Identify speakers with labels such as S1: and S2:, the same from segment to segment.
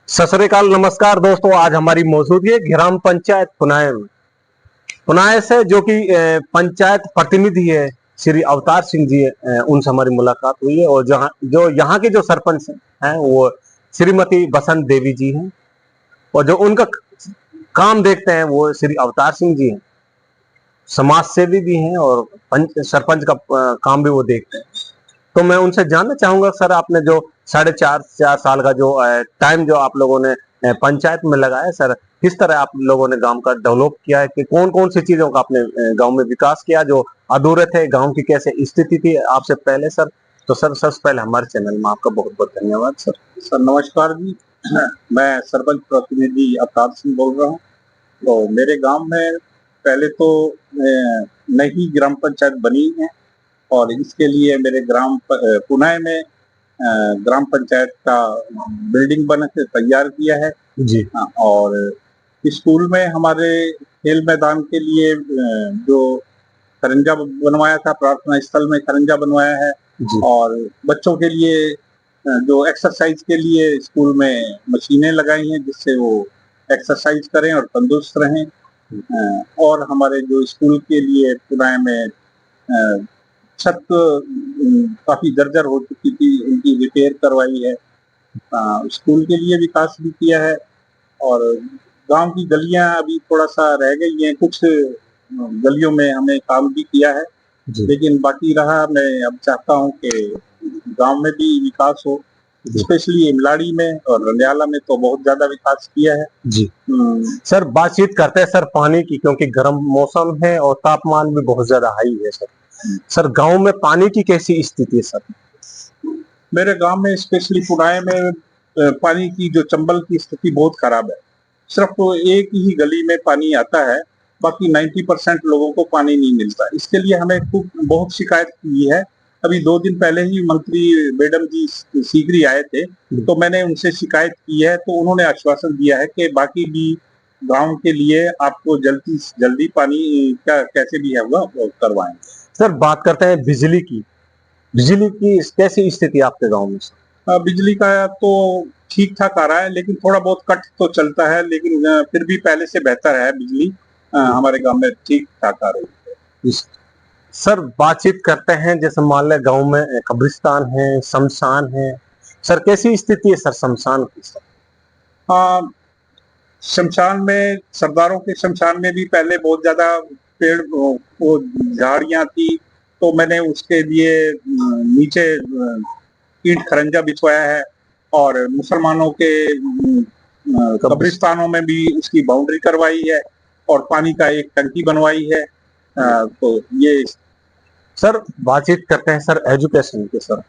S1: सत श्री अकाल, नमस्कार दोस्तों। आज हमारी मौजूदगी है ग्राम पंचायत पुनाय में। पुनाय से जो कि पंचायत प्रतिनिधि है श्री अवतार सिंह जी, उनसे हमारी मुलाकात हुई है। और जहाँ जो यहाँ के जो सरपंच हैं वो श्रीमती बसंत देवी जी हैं, और जो उनका काम देखते हैं वो श्री अवतार सिंह जी हैं। समाज सेवी भी हैं और सरपंच का काम भी वो देखते हैं। तो मैं उनसे जानना चाहूंगा, सर आपने जो 4.5 4 साल का जो टाइम जो आप लोगों ने पंचायत में लगाया, सर किस तरह आप लोगों ने गांव का डेवलप किया है, कि कौन कौन सी चीजों का आपने गांव में विकास किया जो अधूरे थे, गांव की कैसे स्थिति थी आपसे पहले, सर। तो सर सबसे पहले हमारे चैनल में आपका बहुत बहुत धन्यवाद सर।
S2: सर नमस्कार जी। मैं सरपंच प्रतिनिधि अवतार सिंह बोल रहा हूँ। तो मेरे गांव में पहले तो नई ग्राम पंचायत बनी है, और इसके लिए मेरे पुनाय में ग्राम पंचायत का बिल्डिंग बना के तैयार किया है
S1: जी।
S2: और स्कूल में हमारे खेल मैदान के लिए जो खरंजा बनवाया था, प्रार्थना स्थल में खरंजा बनवाया है। और बच्चों के लिए जो एक्सरसाइज के लिए स्कूल में मशीनें लगाई हैं, जिससे वो एक्सरसाइज करें और तंदुरुस्त रहें। और हमारे जो स्कूल के लिए पुनाय में छत काफी जर्जर हो चुकी थी, उनकी रिपेयर करवाई है। स्कूल के लिए विकास भी किया है, और गांव की गलियां अभी थोड़ा सा रह गई हैं, कुछ गलियों में हमें काम भी किया है, लेकिन बाकी रहा। मैं अब चाहता हूं कि गांव में भी विकास हो, स्पेशली इमलाड़ी में और रंडियाला में तो बहुत ज्यादा विकास किया है
S1: जी। सर बातचीत करते हैं सर पानी की, क्योंकि गर्म मौसम है और तापमान भी बहुत ज्यादा हाई है सर। सर गांव में पानी की कैसी स्थिति है सर?
S2: मेरे गांव में स्पेशली पुनाय में पानी की जो चंबल की स्थिति बहुत खराब है। सिर्फ एक ही गली में पानी आता है, बाकी 90% लोगों को पानी नहीं मिलता। इसके लिए हमें खूब बहुत शिकायत की है। अभी 2 दिन पहले ही मंत्री मैडम जी सीकरी आए थे, तो मैंने उनसे शिकायत की है, तो उन्होंने आश्वासन दिया है कि बाकी भी गांव के लिए आपको जल्दी जल्दी पानी का कैसे भी है वो करवाएंगे।
S1: सर बात करते हैं बिजली की। बिजली की कैसी स्थिति आपके गांव में?
S2: बिजली का तो ठीक ठाक आ रहा है, लेकिन थोड़ा बहुत कट तो चलता है, लेकिन फिर भी पहले से बेहतर है। बिजली हमारे गांव में ठीक ठाक आ रही है।
S1: सर बातचीत करते हैं, जैसे मान लें गांव में कब्रिस्तान है, शमशान है, सर कैसी स्थिति है सर शमशान की?
S2: सर शमशान में, सरदारों के शमशान में भी पहले बहुत ज्यादा पेड़ वो झाड़ियां थी, तो मैंने उसके लिए नीचे ईंट खरंजा बिछवाया है। और मुसलमानों के कब्रिस्तानों में भी उसकी बाउंड्री करवाई है, और पानी का एक टंकी बनवाई है। तो ये
S1: सर बातचीत करते हैं सर एजुकेशन के सर,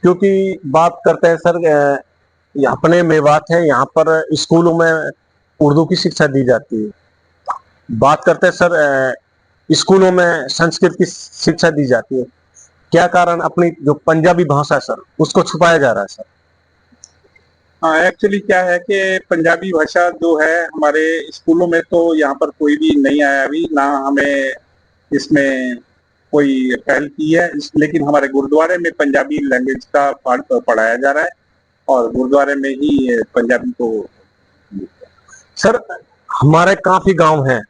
S1: क्योंकि बात करते हैं सर अपने मेवात है, यहाँ पर स्कूलों में उर्दू की शिक्षा दी जाती है। बात करते हैं सर स्कूलों में संस्कृत की शिक्षा दी जाती है। क्या कारण अपनी जो पंजाबी भाषा है सर उसको छुपाया जा रहा है सर?
S2: हाँ, एक्चुअली क्या है कि पंजाबी भाषा जो है हमारे स्कूलों में तो यहाँ पर कोई भी नहीं आया अभी, ना हमें इसमें कोई पहल की है। लेकिन हमारे गुरुद्वारे में पंजाबी लैंग्वेज का पाठ पढ़ाया जा रहा है, और गुरुद्वारे में ही पंजाबी को।
S1: सर हमारे काफी गांव हैं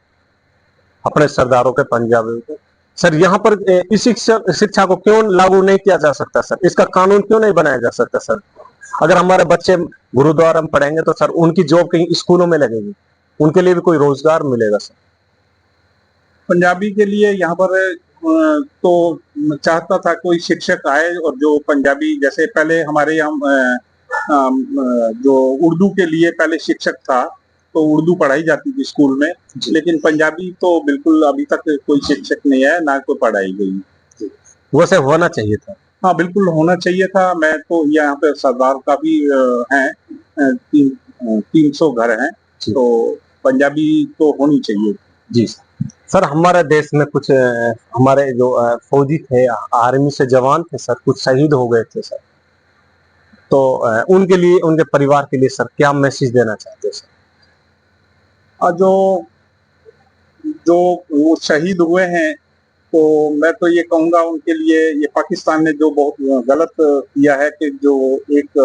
S1: अपने सरदारों के पंजाबी के, सर यहाँ पर इस शिक्षा को क्यों लागू नहीं किया जा सकता सर? इसका कानून क्यों नहीं बनाया जा सकता सर? अगर हमारे बच्चे गुरुद्वारा में पढ़ेंगे तो सर उनकी जॉब कहीं स्कूलों में लगेगी, उनके लिए भी कोई रोजगार मिलेगा सर।
S2: पंजाबी के लिए यहाँ पर तो चाहता था कोई शिक्षक आए, और जो पंजाबी, जैसे पहले हमारे यहाँ जो उर्दू के लिए पहले शिक्षक था, तो उर्दू पढ़ाई जाती थी स्कूल में, लेकिन पंजाबी तो बिल्कुल अभी तक कोई शिक्षक नहीं है, ना कोई पढ़ाई गई।
S1: वैसे होना चाहिए था।
S2: हाँ बिल्कुल होना चाहिए था। मैं तो यहाँ पे सरदार काफी हैं, 300 घर हैं, तो पंजाबी तो होनी चाहिए।
S1: जी सर हमारे देश में कुछ हमारे जो फौजी थे, आर्मी से जवान थे सर, कुछ शहीद हो गए थे सर। तो उनके लिए, उनके परिवार के लिए सर क्या मैसेज देना चाहते हैं सर?
S2: जो जो वो शहीद हुए हैं, तो मैं तो ये कहूंगा उनके लिए, ये पाकिस्तान ने जो बहुत गलत किया है कि जो एक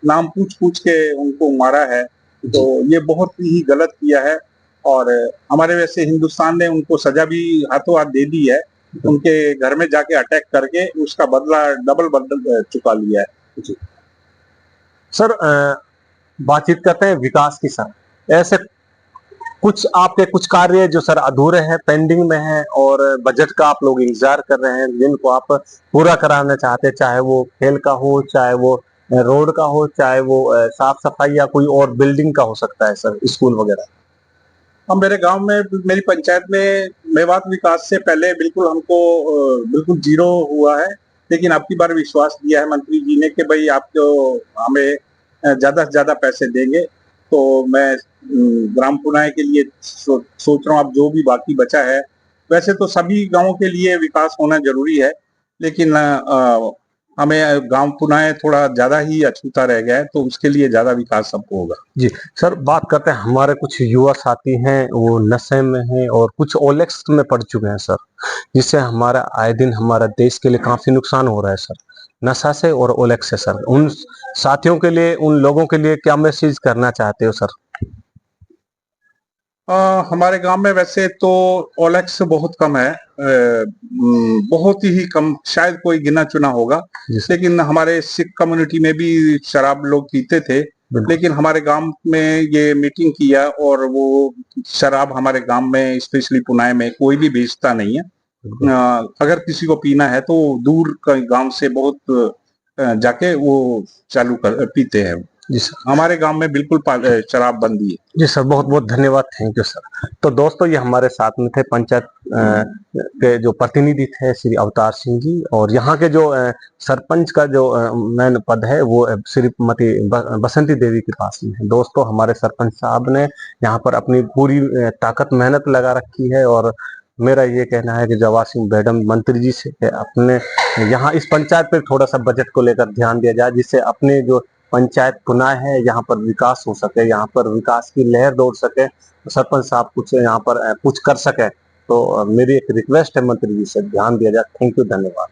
S2: नाम पूछ पूछ के उनको मारा है, तो ये बहुत ही गलत किया है। और हमारे वैसे हिंदुस्तान ने उनको सजा भी हाथों हाथ दे दी है, उनके घर में जाके अटैक करके उसका बदला डबल बदल चुका लिया है।
S1: सर बातचीत करते हैं विकास की। सर ऐसे कुछ आपके कुछ कार्य जो सर अधूरे हैं, पेंडिंग में हैं और बजट का आप लोग इंतजार कर रहे हैं, जिनको आप पूरा कराना चाहते हैं, चाहे वो खेल का हो, चाहे वो रोड का हो, चाहे वो साफ सफाई या कोई और बिल्डिंग का हो सकता है सर, स्कूल वगैरह।
S2: हम मेरे गांव में, मेरी पंचायत में मेवात विकास से पहले बिल्कुल हमको बिल्कुल जीरो हुआ है, लेकिन अब की बार विश्वास दिया है मंत्री जी ने कि भाई आप जो हमें ज्यादा से ज्यादा पैसे देंगे। तो मैं ग्राम पुनाय के लिए सोच रहा हूँ, अब जो भी बाकी बचा है, वैसे तो सभी गांवों के लिए विकास होना जरूरी है, लेकिन हमें गांव पुनाय थोड़ा ज्यादा ही अछूता रह गया है, तो उसके लिए ज्यादा विकास सबको होगा।
S1: जी सर, बात करते हैं हमारे कुछ युवा साथी हैं, वो नशे में हैं और कुछ ओलेक्स में पड़ चुके हैं सर, जिससे हमारा आए दिन हमारा देश के लिए काफी नुकसान हो रहा है सर, नशा से और ओलेक्स से। सर उन साथियों के लिए, उन लोगों के लिए क्या मैसेज करना चाहते हो सर?
S2: हमारे गांव में वैसे तो ओलेक्स बहुत कम है, बहुत ही कम, शायद कोई गिना चुना होगा। लेकिन हमारे सिख कम्युनिटी में भी शराब लोग पीते थे, लेकिन हमारे गांव में ये मीटिंग किया और वो शराब हमारे गांव में, स्पेशली पुनाय में, कोई भी बेचता नहीं है। अगर किसी को पीना है तो दूर गांव से बहुत जाके वो चालू कर पीते हैं। जी सर, हमारे गांव में बिल्कुल शराब बंदी है। जी
S1: सर, बहुत बहुत धन्यवाद, थैंक यू सर। तो दोस्तों, ये हमारे साथ में थे पंचायत के जो प्रतिनिधि थे श्री अवतार सिंह जी, और यहाँ के जो सरपंच का जो मेन पद है वो श्रीमती बसंती देवी के पास में है। दोस्तों, हमारे सरपंच साहब ने यहाँ पर अपनी पूरी ताकत मेहनत लगा रखी है, और मेरा ये कहना है कि जवाहर सिंह मैडम मंत्री जी से अपने यहाँ इस पंचायत पर थोड़ा सा बजट को लेकर ध्यान दिया जाए, जिससे अपने जो पंचायत पुनाय है यहाँ पर विकास हो सके, यहाँ पर विकास की लहर दौड़ सके, सरपंच साहब कुछ यहाँ पर कुछ कर सके। तो मेरी एक रिक्वेस्ट है मंत्री जी से, ध्यान दिया जाए। थैंक यू, धन्यवाद।